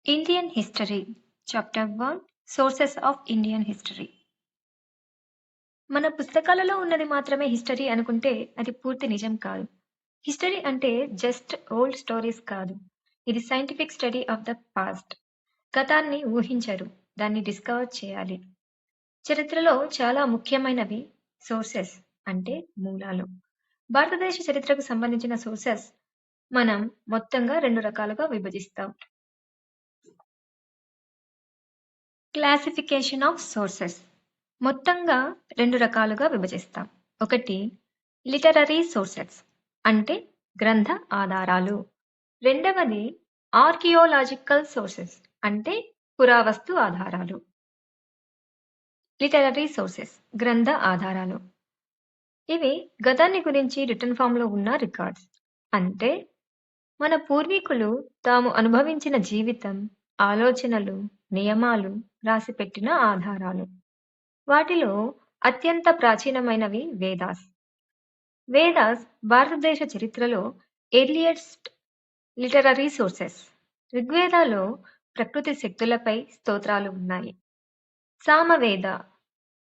Indian History, Chapter 1, Sources of Indian History. మన పుస్తకాలలో ఉన్నది మాత్రమే హిస్టరీ అనుకుంటే అది పూర్తి నిజం కాదు. హిస్టరీ అంటే జస్ట్ ఓల్డ్ స్టోరీస్ కాదు. ఇది scientific study of the past. గతాన్ని ఊహించరు, దాన్ని డిస్కవర్ చేయాలి. చరిత్రలో చాలా ముఖ్యమైనవి సోర్సెస్ అంటే మూలాలు. భారతదేశ చరిత్రకు సంబంధించిన సోర్సెస్ మనం మొత్తంగా 2 రకాలుగా విభజిస్తాం. క్లాసిఫికేషన్ ఆఫ్ సోర్సెస్ మొత్తంగా 2 రకాలుగా విభజిస్తాం. ఒకటి లిటరరీ సోర్సెస్ అంటే గ్రంథ ఆధారాలు. రెండవది ఆర్కియోలాజికల్ సోర్సెస్ అంటే పురావస్తు ఆధారాలు. లిటరరీ సోర్సెస్ గ్రంథ ఆధారాలు. ఇవి గతాన్ని గురించి రిటర్న్ ఫామ్ లో ఉన్న రికార్డ్స్. అంటే మన పూర్వీకులు తాము అనుభవించిన జీవితం, ఆలోచనలు, నియమాలు రాసిపెట్టిన ఆధారాలు. వాటిలో అత్యంత ప్రాచీనమైనవి వేదాస్. వేదాస్ భారతదేశ చరిత్రలో ఎర్లియస్ట్ లిటరరీ సోర్సెస్. ఋగ్వేదాలో ప్రకృతి శక్తులపై స్తోత్రాలు ఉన్నాయి. సామవేద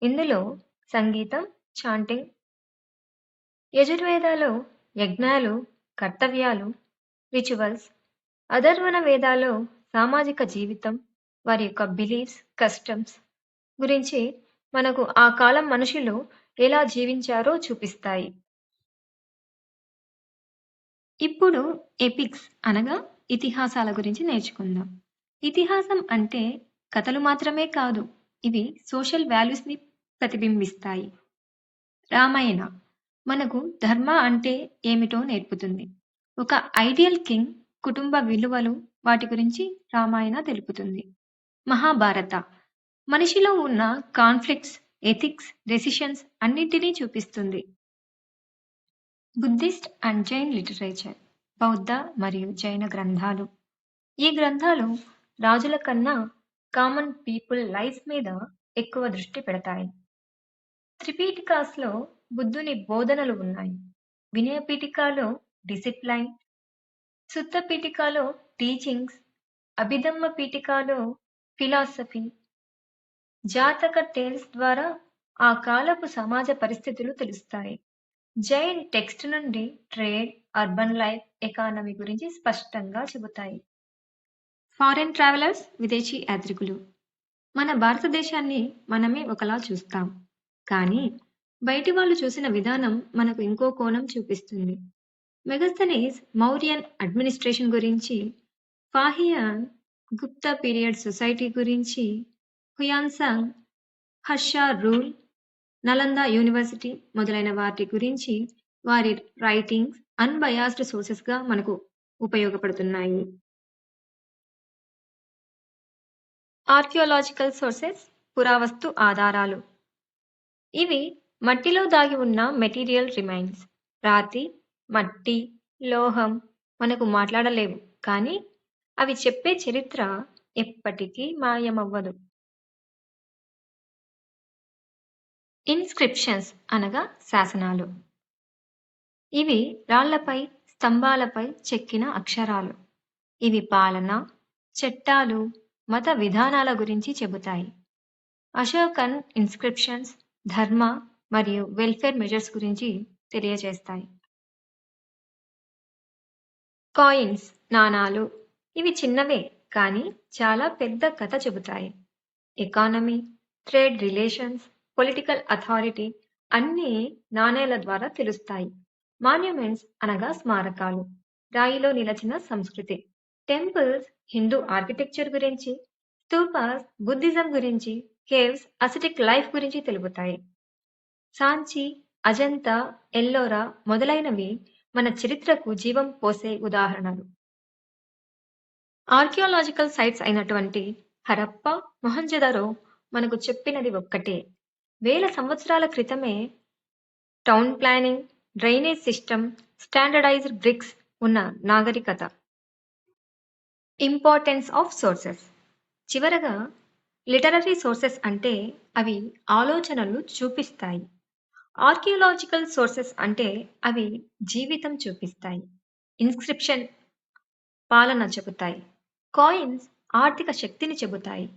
ఇందులో సంగీతం, చాంటింగ్. యజుర్వేదాలో యజ్ఞాలు, కర్తవ్యాలు, రిచువల్స్. అధర్వణ వేదాలో సామాజిక జీవితం, వారి యొక్క బిలీఫ్స్, కస్టమ్స్ గురించి మనకు ఆ కాలం మనుషులు ఎలా జీవించారో చూపిస్తాయి. ఇప్పుడు ఎపిక్స్ అనగా ఇతిహాసాల గురించి నేర్చుకుందాం. ఇతిహాసం అంటే కథలు మాత్రమే కాదు, ఇవి సోషల్ వాల్యూస్ ని ప్రతిబింబిస్తాయి. రామాయణ మనకు ధర్మ అంటే ఏమిటో నేర్పుతుంది. ఒక ఐడియల్ కింగ్, కుటుంబ విలువలు, వాటి గురించి రామాయణ తెలుపుతుంది. మహాభారత మనిషిలో ఉన్న కాన్ఫ్లిక్ట్స్, ఎథిక్స్, డెసిషన్స్ అన్నింటినీ చూపిస్తుంది. బుద్ధిస్ట్ అండ్ జైన్ లిటరేచర్ బౌద్ధ మరియు జైన గ్రంథాలు. ఈ గ్రంథాలు రాజుల కన్నా కామన్ పీపుల్ లైఫ్ మీద ఎక్కువ దృష్టి పెడతాయి. త్రిపీఠికాస్లో బుద్ధుని బోధనలు ఉన్నాయి. వినయ పీఠికాలో డిసిప్లైన్, సుత్త పీఠికాలో టీచింగ్స్, అభిధమ్మ పీఠికాలో ఫిలాసఫీ. జాతక టేల్స్ ద్వారా ఆ కాలపు సమాజ పరిస్థితులు తెలుస్తాయి. జైన్ టెక్స్ట్ నుండి ట్రేడ్, అర్బన్ లైఫ్, ఎకానమీ గురించి స్పష్టంగా చెబుతాయి. ఫారెన్ ట్రావెలర్స్ విదేశీ యాత్రికులు మన భారతదేశాన్ని మనమే ఒకలా చూస్తాం, కానీ బయటి వాళ్ళు చూసిన విధానం మనకు ఇంకో కోణం చూపిస్తుంది. మెగస్తనీస్ మౌర్యన్ అడ్మినిస్ట్రేషన్ గురించి, ఫాహియాన్ గుప్తా పీరియడ్ సొసైటీ గురించి, హుయాన్సాంగ్ హర్ష రూల్, నలంద యూనివర్సిటీ మొదలైన వాటి గురించి వారి రైటింగ్స్ అన్బయాస్డ్ సోర్సెస్ గా మనకు ఉపయోగపడుతున్నాయి. ఆర్కియోలాజికల్ సోర్సెస్ పురావస్తు ఆధారాలు. ఇవి మట్టిలో దాగి ఉన్న మెటీరియల్ రిమైన్స్. రాతి, మట్టి, లోహం మనకు మాట్లాడలేవు, కానీ అవి చెప్పే చరిత్ర ఎప్పటికీ మాయమవ్వదు. ఇన్స్క్రిప్షన్స్ అనగా శాసనాలు. ఇవి రాళ్లపై, స్తంభాలపై చెక్కిన అక్షరాలు. ఇవి పాలన, చట్టాలు, మత విధానాల గురించి చెబుతాయి. అశోకన్ ఇన్స్క్రిప్షన్స్ ధర్మ మరియు వెల్ఫేర్ మెజర్స్ గురించి తెలియజేస్తాయి. కాయిన్స్, నాణాలు. ఇవి చిన్నవే, కానీ చాలా పెద్ద కథ చెబుతాయి. Economy, trade relations, political authority అన్నీ నాణేల ద్వారా తెలుస్తాయి. మాన్యుమెంట్స్ అనగా స్మారకాలు, రాయిలో నిలచిన సంస్కృతి. టెంపుల్స్ హిందూ ఆర్కిటెక్చర్ గురించి, స్తూపాస్ బుద్ధిజం గురించి, కేవ్స్ అసిటిక్ లైఫ్ గురించి తెలుపుతాయి. సాంచి, అజంతా, ఎల్లోరా మొదలైనవి మన చరిత్రకు జీవం పోసే ఉదాహరణలు. ఆర్కియోలాజికల్ సైట్స్ అయినటువంటి హరప్ప, మొహంజదరో మనకు చెప్పినది ఒక్కటే. వేల సంవత్సరాల క్రితమే town planning, drainage system, standardized bricks ఉన్న నాగరికత. Importance of sources. చివరగా లిటరరీ సోర్సెస్ అంటే అవి ఆలోచనలు చూపిస్తాయి. ఆర్కియోలాజికల్ సోర్సెస్ అంటే అవి జీవితం చూపిస్తాయి. ఇన్స్క్రిప్షన్ పాలన చెబుతాయి. కాయిన్స్ ఆర్థిక శక్తిని చెబుతాయి.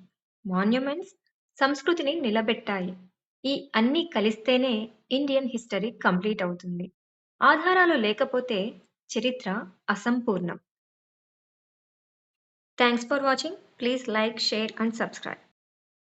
మాన్యుమెంట్స్ సంస్కృతిని నిలబెట్టాయి. ఈ అన్నీ కలిస్తేనే ఇండియన్ హిస్టరీ కంప్లీట్ అవుతుంది. ఆధారాలు లేకపోతే చరిత్ర అసంపూర్ణం. Thanks for watching. Please like, share and subscribe.